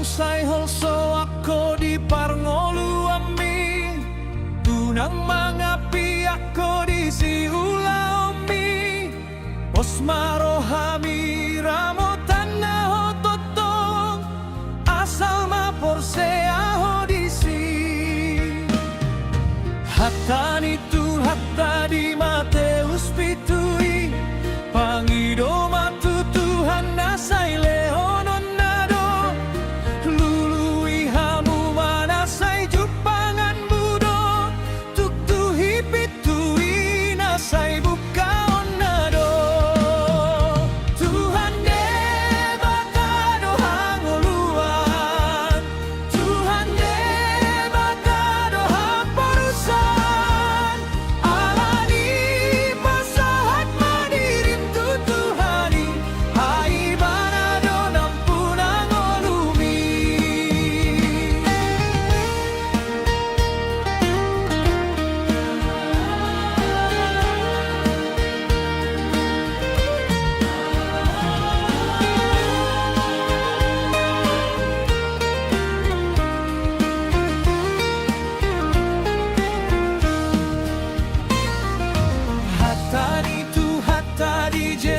Sai holso ako di parngolu ami tunang mangapi ako di si ula omi pos marohami ramo tanah totong asal maporse aho di si hatani tu hatta di Mateus pitui pangido matu Tuhan nasai leonon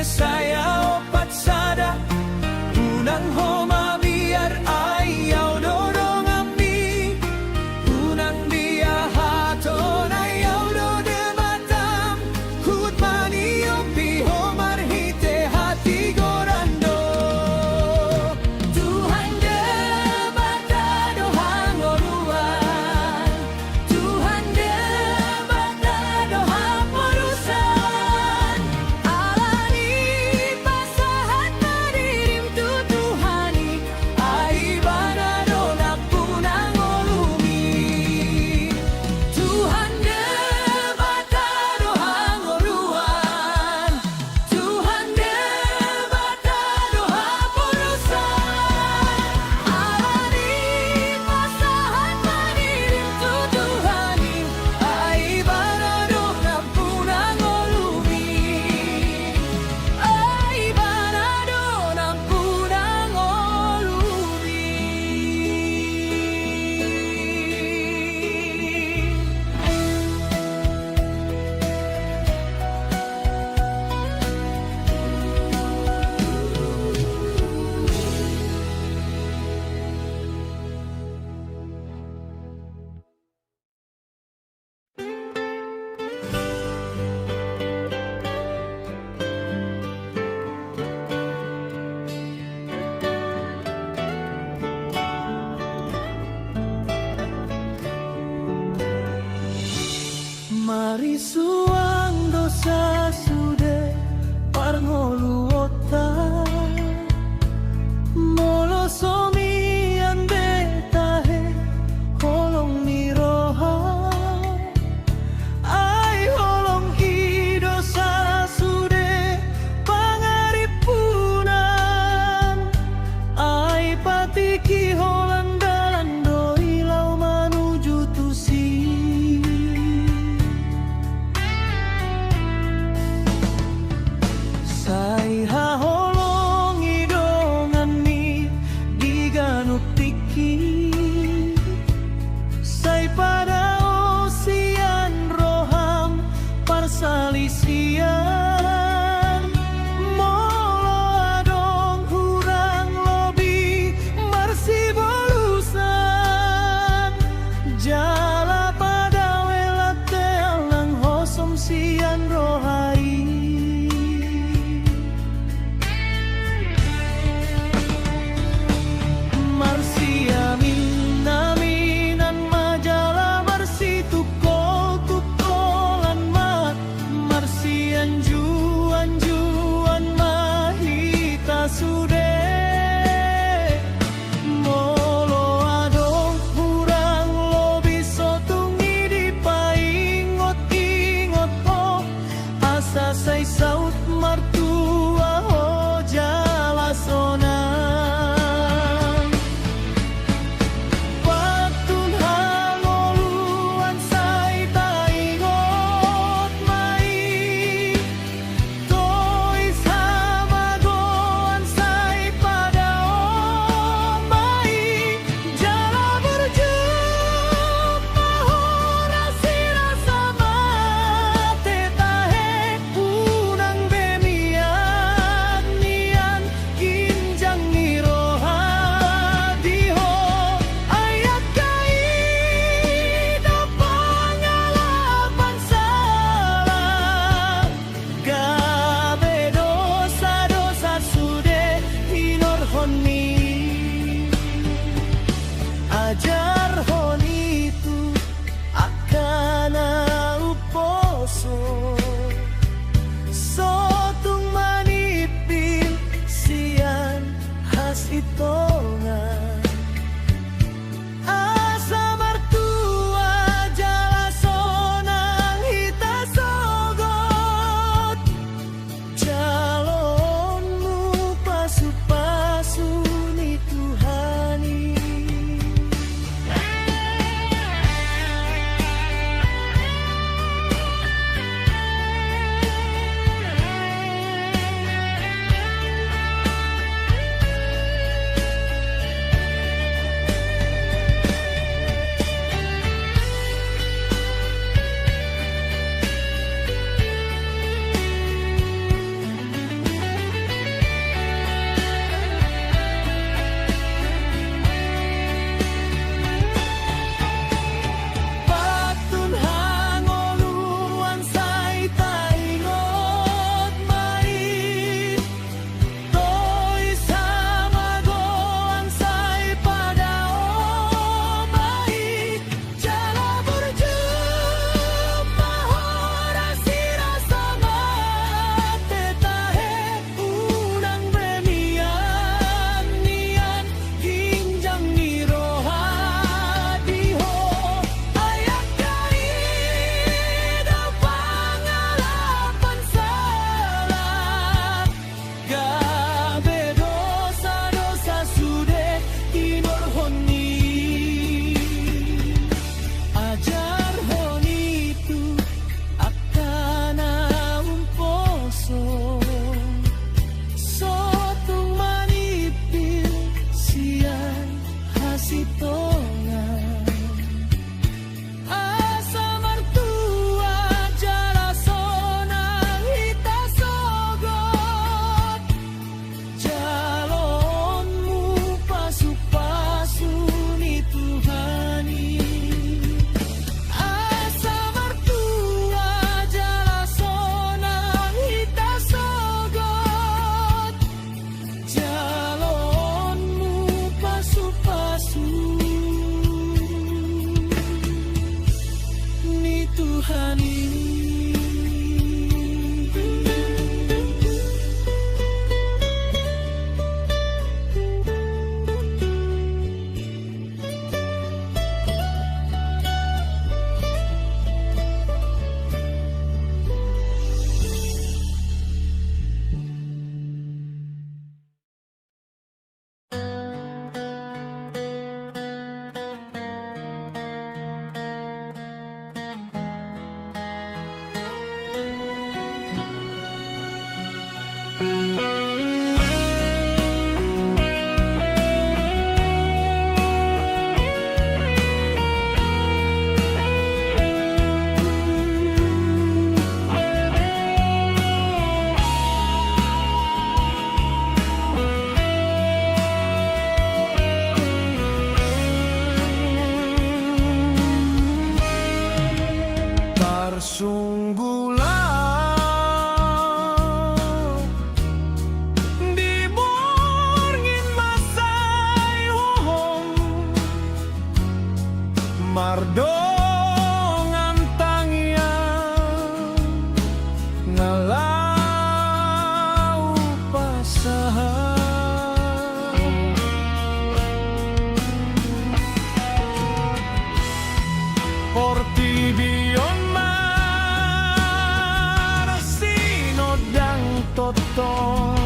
saya opat sada unang homa biar ayaw dodong ami unang dia haton ayaw do de batam hut maniyo piho marhite hati gorando Tuhan de batado hangoluan Tuhan de batado haporusan Mari suang dosa sude parngolu ota molo somi ande tahe holong miroha ai holong i dosa sude pangaripunan ai patiki holang dalan doi lau manuju tusi Sai haholong idongan mi diganut tiki Sai pada osian roham parsalisian Molo adong hurang lobi marsi bolusan Jala pada welate alang hosom sian rohai Say saut martua ho jala sonan Patun hangoluan say taingot mai Tois hamagoan say pada mai poso sotung manipil sian has itongan asa martua jala sonang hita sogot jalonmu pasu-pasu ni Tuhani. Sunggulah di borngin masai hohong mardongan tangian ngalau pasahan Portibion totong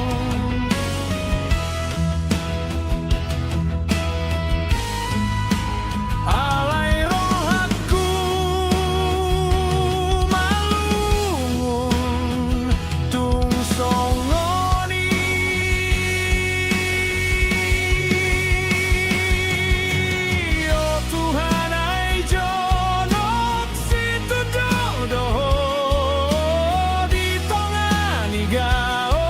alai rohatku malungun tung songoni oh Tuhan ai jonok situ dodo di tongani gao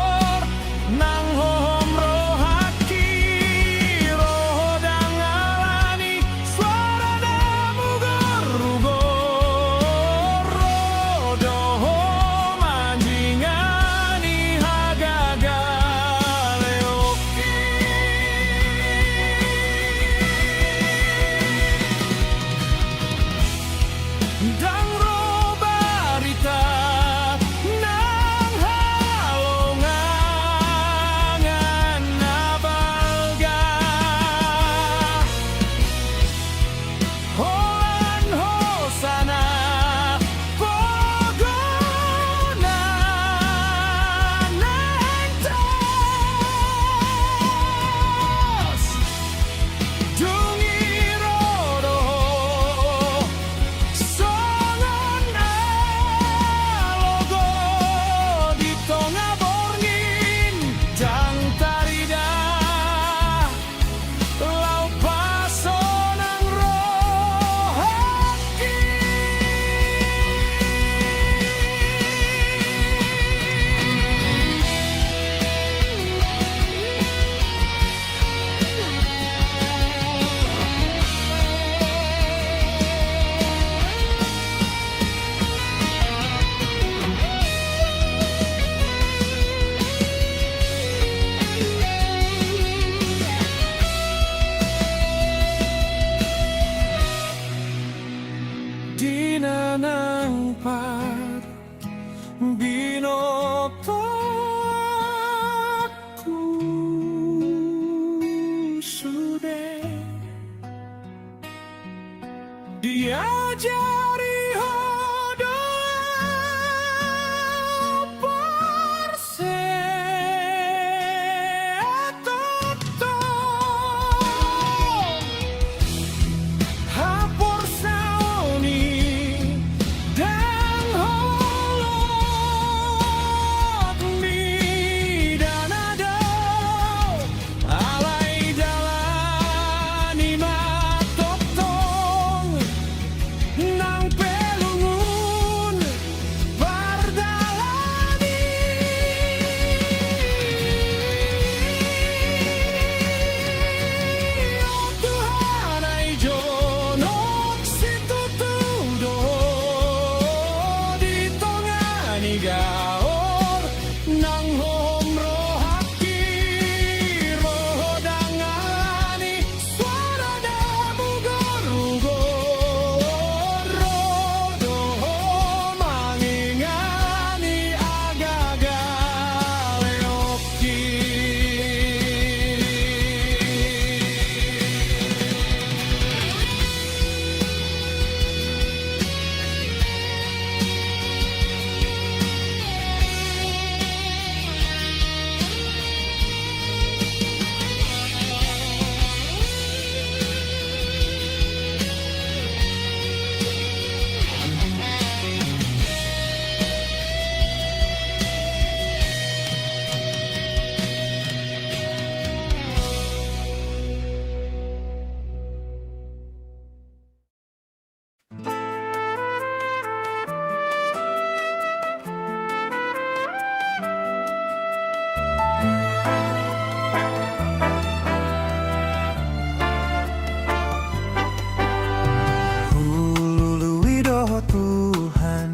dapat binoto aku sudah diajari hodo persetoto hapor saoni dan holot mi dan ado alai dalani matotong nang pelungun bardalani oh Tuhan ai jonok situtudo di tongani gaor nang homro haki rodangani suara damu gorugoro doho mangingani agagaleoki Hulului doho Tuhan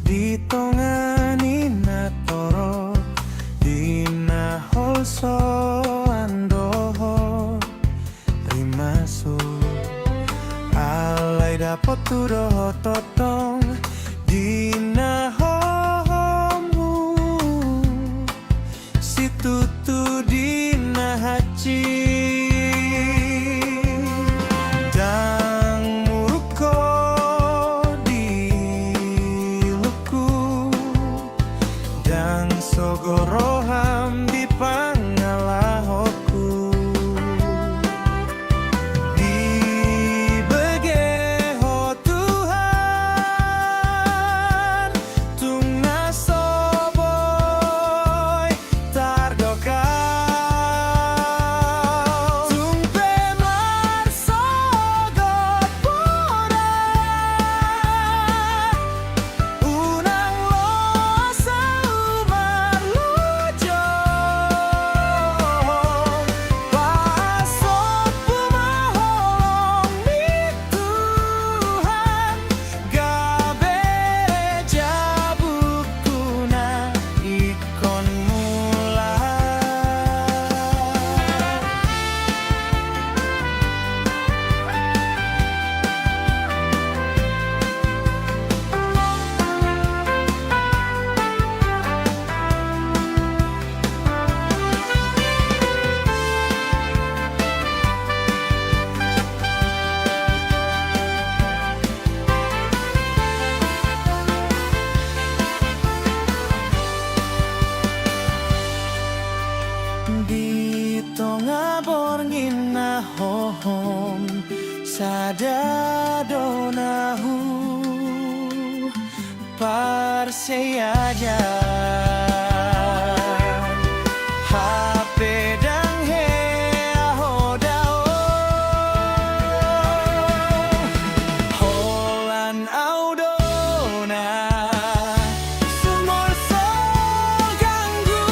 ditongani natoro dina holso andoho rimasu alai dapot tu doho totong dina homu situtu dina haci dang muruko di luku dang sogoroham di pangalahoku di begeho Tuhan tung nasoboy tardokau tung pemar sogot podat unang losa umar lujo pasok pumaholong ni Tuhan gabe jabukuna ikon mulai di tonga borngina hohom sadadonahu parseaja HP dang he ahodao holan audona sumor so ganggu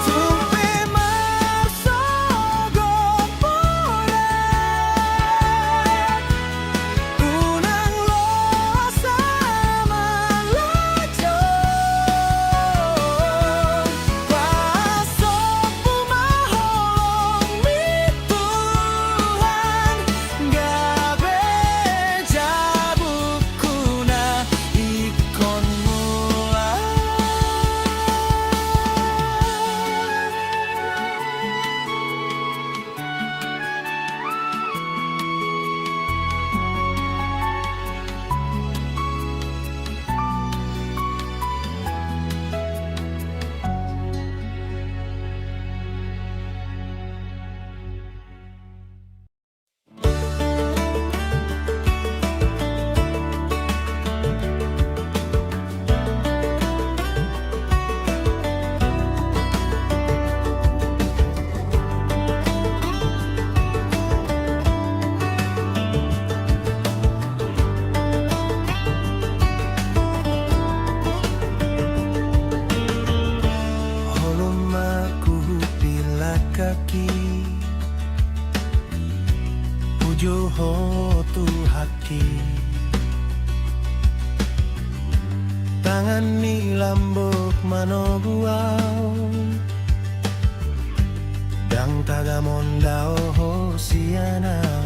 tumpe marsogo poret Joho tu haki tangan ni lambok manoguau dang tagamondao hosianau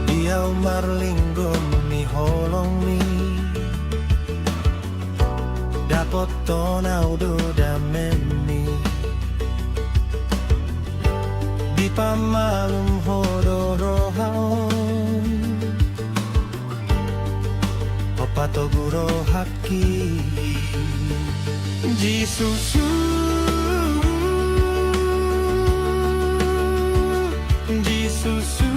diau marlinggom ni holong ni dapot tonau do dameni di pamalum hodorohaon opatoguro haki jisusu jisusu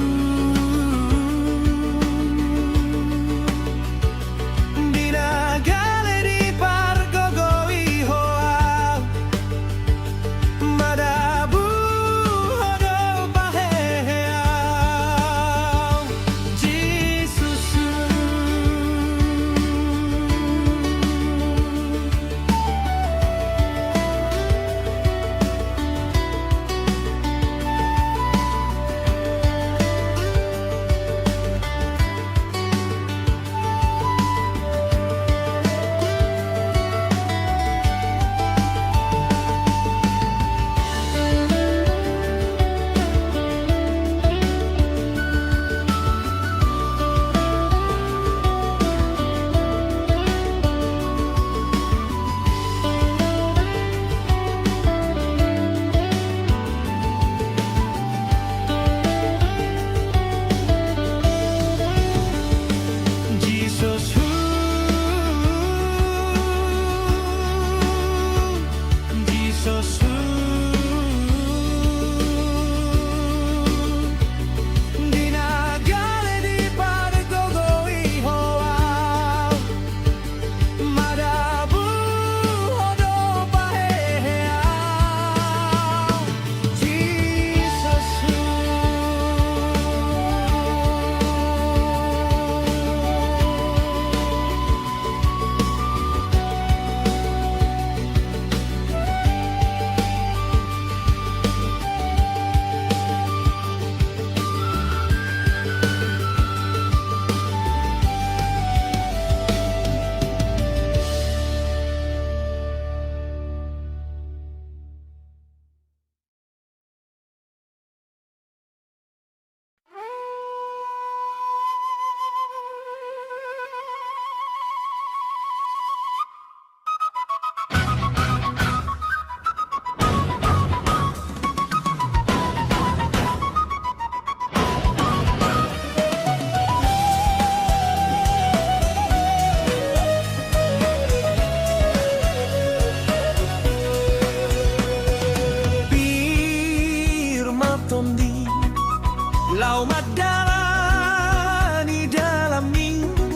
Lau madalani dalam minggu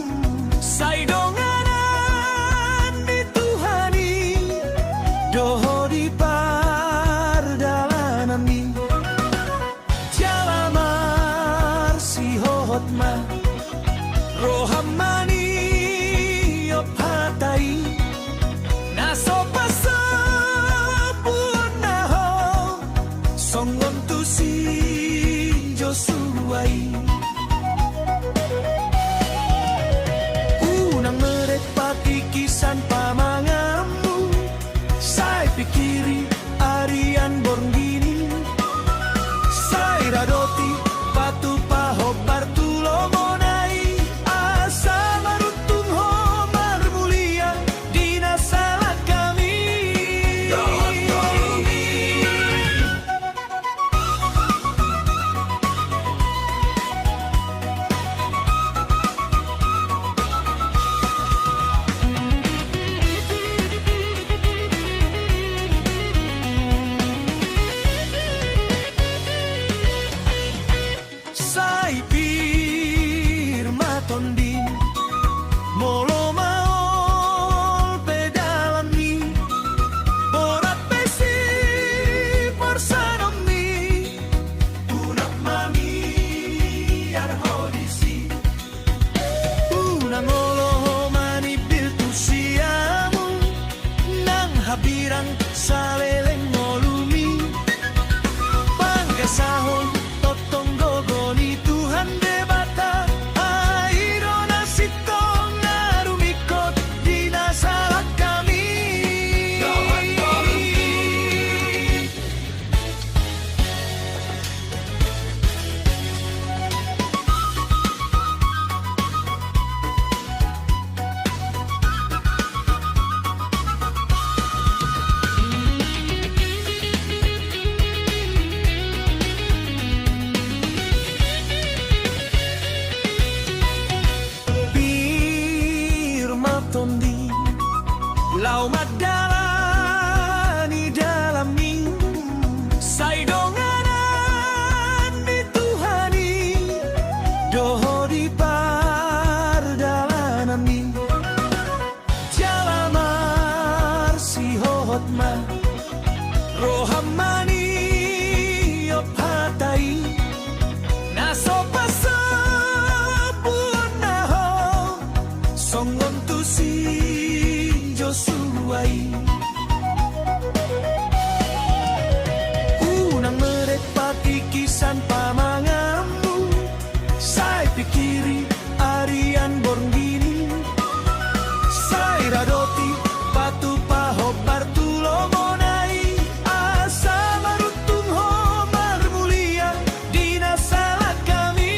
sai donganan di Tuhani doho di pardalanan ni jalamar si hohotma rohamani ophatai naso pasapurnaho songon tu si Josuai unang merepati kisan pamangamu sai pikiri arian borgini sai radoti patu pahobar tulo monai asa maruntung ho marmulia dina salah kami Joshua unang merepati kisan pamangamu sai pikiri arian borngini sai radoti patu paho partulo monai asa marutung ho marmulia dina salah kami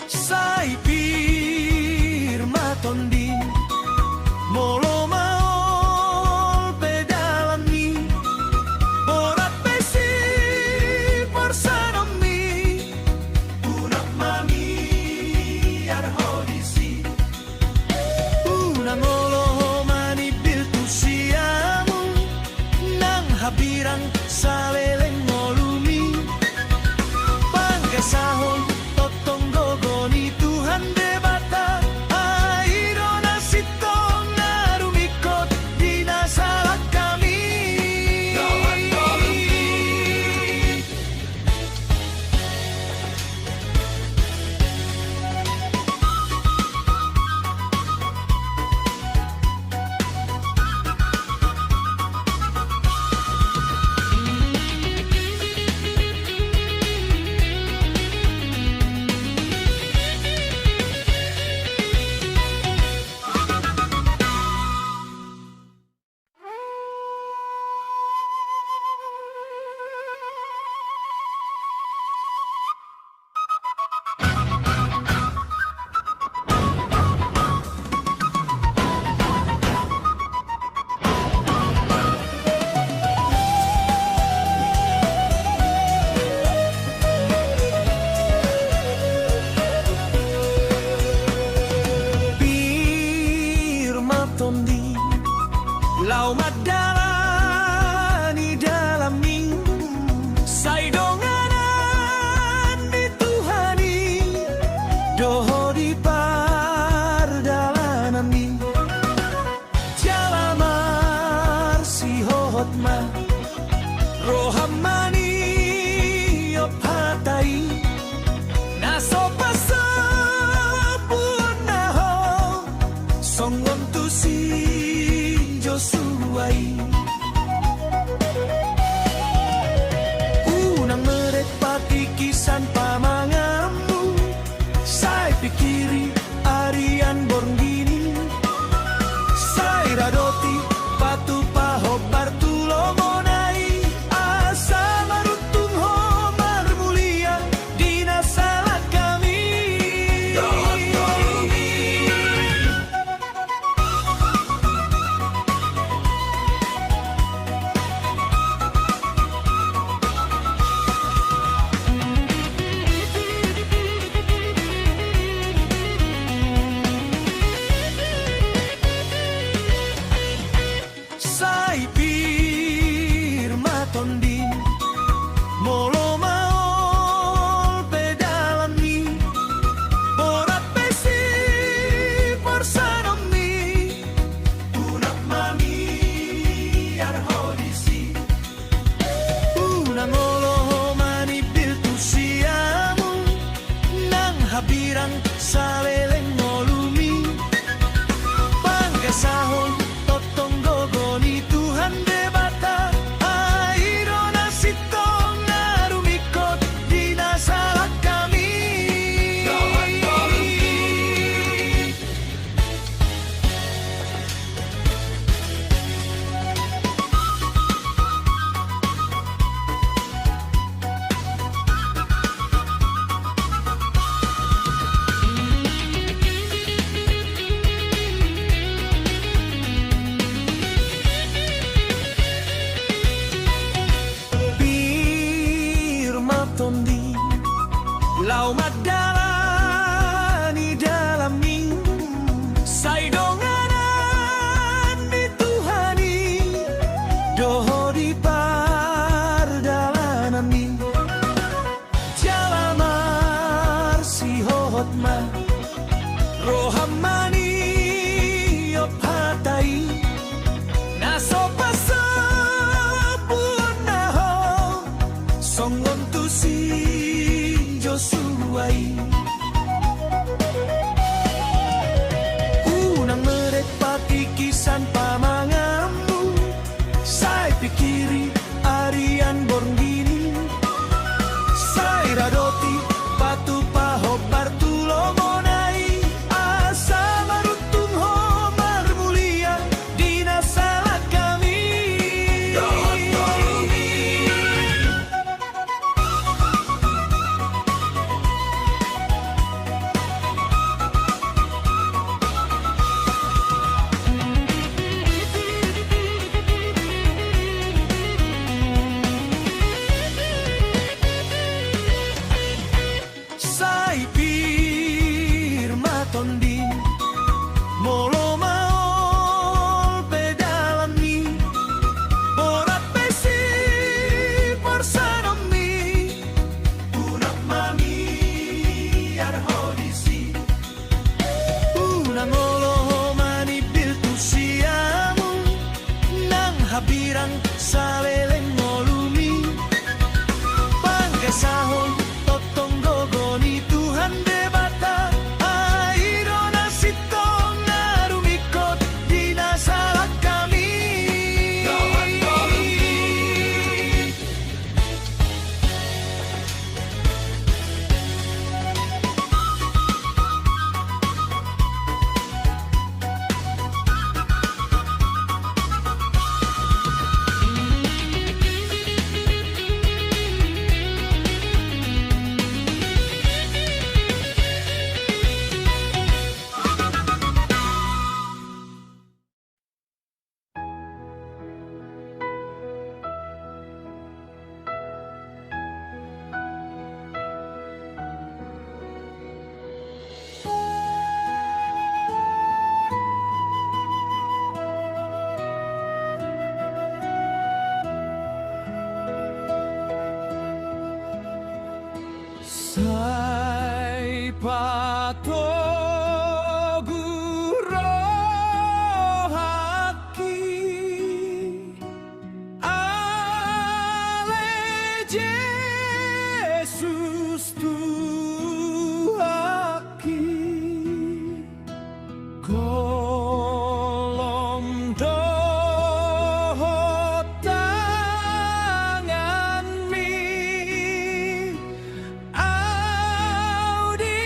sai pirma tondi molo maol pedalami borat besi persanomi unak mami arhodisi unang olo mani biltu siamu nang habirang saleleng molumi pangkasahon totong gogoni Tuhan debata airo nasito narumikot di nasalah kami tondi lau madalani dalam minggu sai donganan di Tuhani doho di pardalanan mi jalamar si hohotma rohamani ophatai nasopasa songon tu si Joshua unang merepati kisan pamangamu sai pikiri arian borngini sai radoti patu paho partulo monai asa marutung ho marmulia dina salah kami sai pirma tondi molo maol pedalami borat besi persanomi unak mami arhodisi unang olo mani biltu siamu nang habirang saleleng molumi pangkasahon totong gogoni Tuhan debata airo nasito narumikot di nasalah kami tondi lau madalani dalam minggu sai donganan di Tuhani doho di pardalanan mi jalamar si ho pikiri Arian Borgini Saira Doti Patu Paho Bartulo Monai Asa Marutung Homar Mulia Dina salah kami Sai Pirma Tonding Molo maol pedalami Borat besi Porsanomi Unak mami Arhodisi Unang olo mani biltu siamu Nang habirang saleleng molumi Pangkasahon totong gogoni Tuhan debata Airona sitong narumikot Di nasalah kami Sai pato guro haki Ale Jesus Tuhaki Kolom doho tangan mi Audi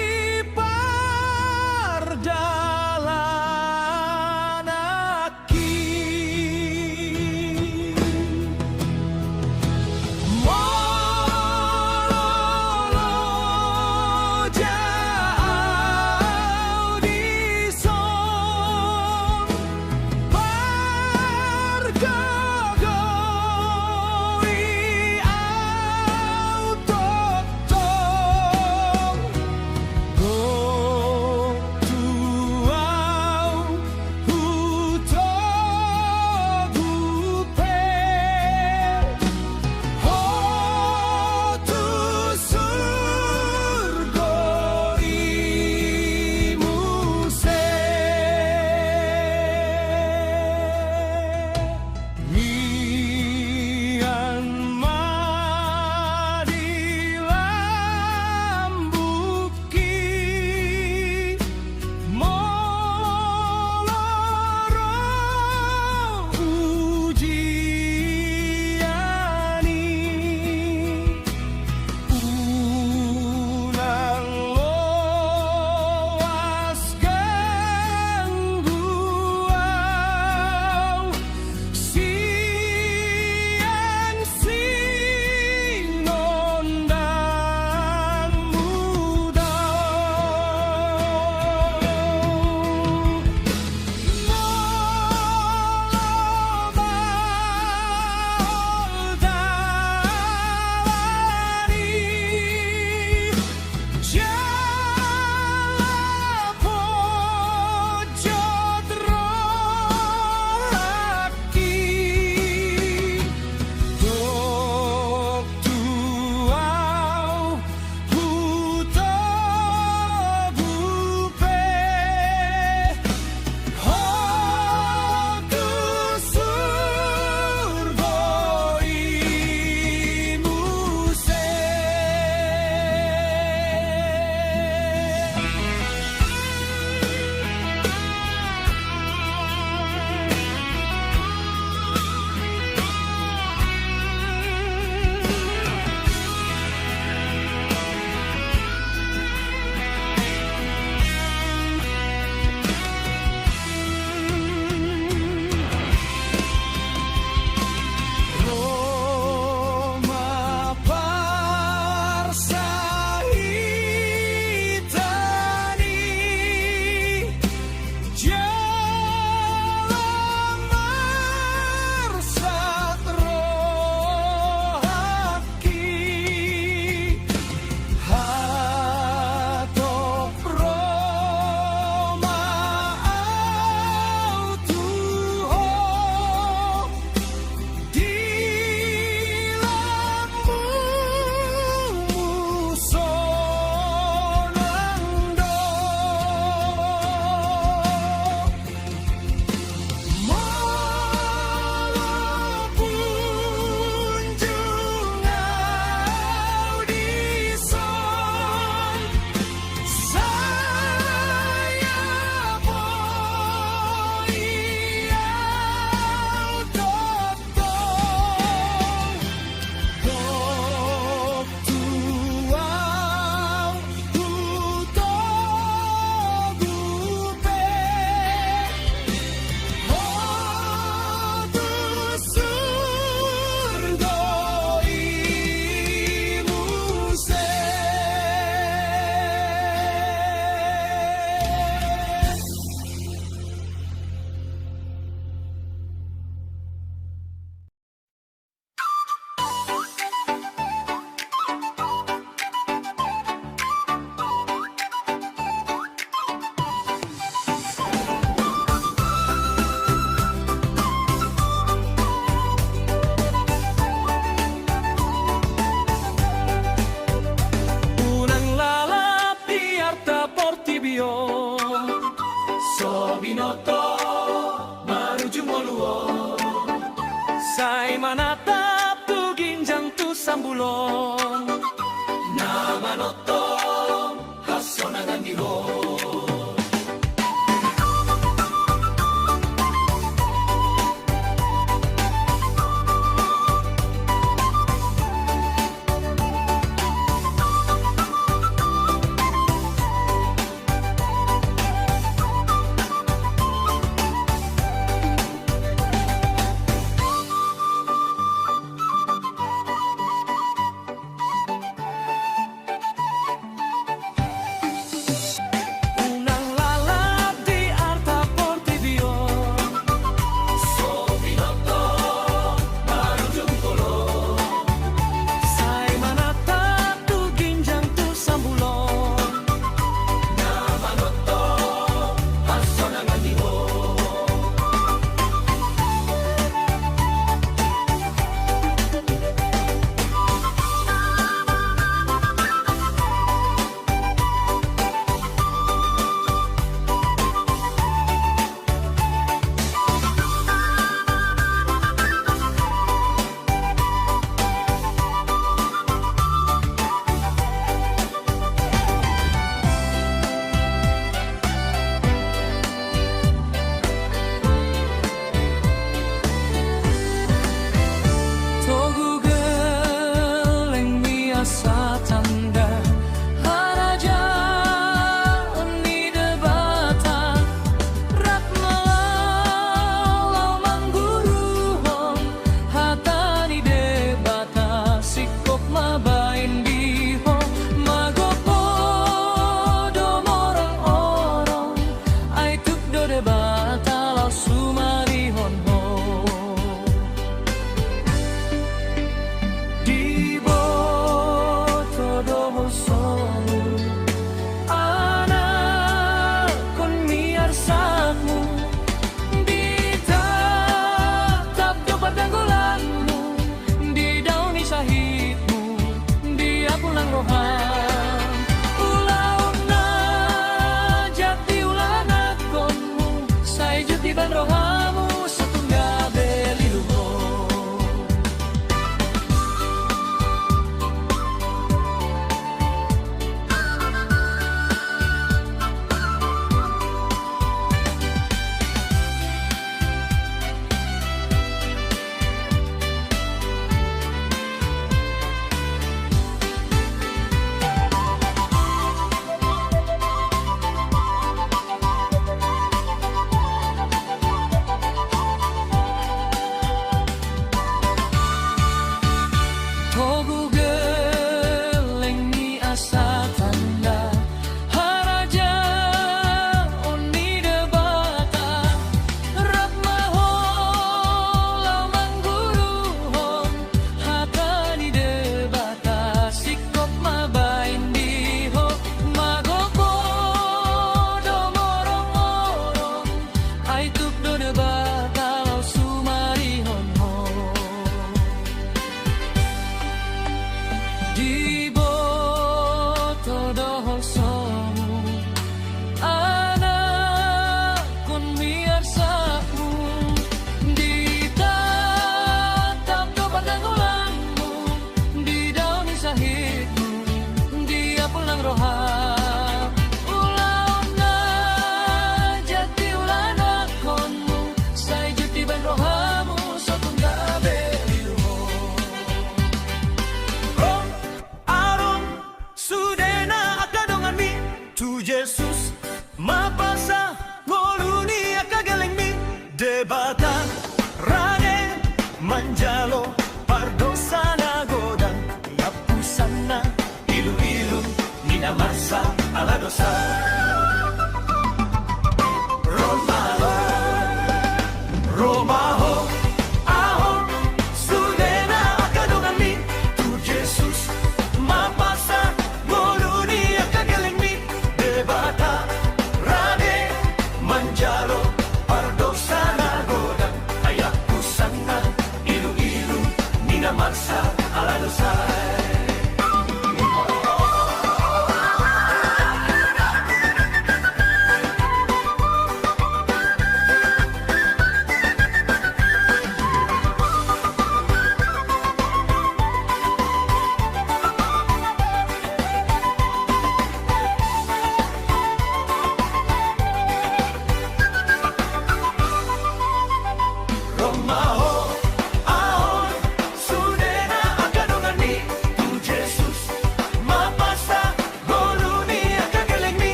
manatap tu ginjang tu sambulong na manotong hasonangan diho. Manjalo, Pardosana Godang, Yapusana, Ilu-ilu, Nina Masa, Aladosa. Romaho, Romaho, Aho, Sudena, Akadogami, Tu Jesus, Mapasa, Moluni, Akagaling Debata, Rade, Manjalo, Pardosana Godang, Ayapusana, Ilu-ilu, Nina Masa, Aladosa.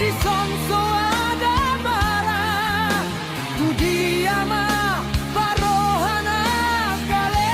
di sonso ada bara tu dia ma parohana kale.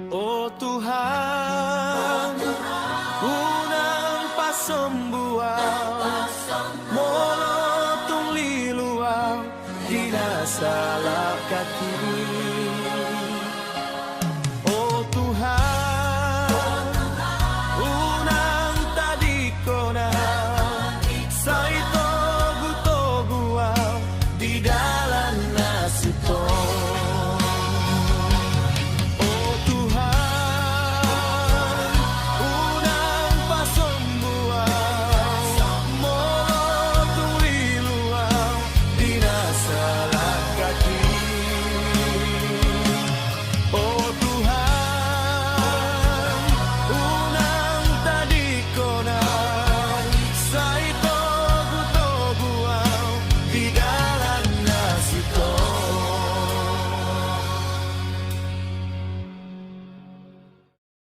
Oh Tuhan, unang pasembuhan, molotong liluang, dinasalap kaki.